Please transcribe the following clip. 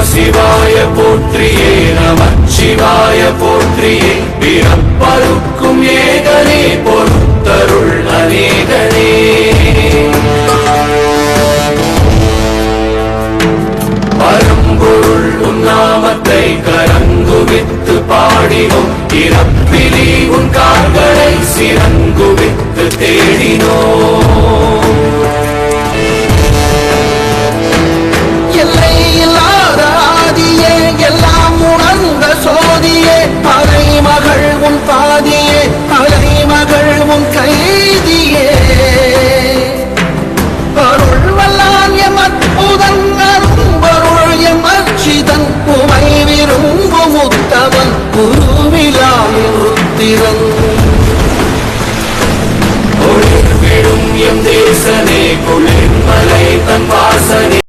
சிவாய போற்றியே நமச்சிவாய போற்றியே பிறப்பருக்கும் ஏகனே பொறுத்தருள் அநேகனே பரம்பொருள் உன்னாமத்தை கரங்குவித்து பாடினோம் இறப்பிலி உன் கால்களை சிறங்குவித்து தேடினோம் அலைமகள் உன் பாதியே அலைமகள் உன் கைதியே அருள் வல்லான் எம் அற்புதன் அரும்பொருள் எம் அர்ச்சிதன் உமை விரும்பும் உத்தவன் குருவிலாய் ருத்திரன்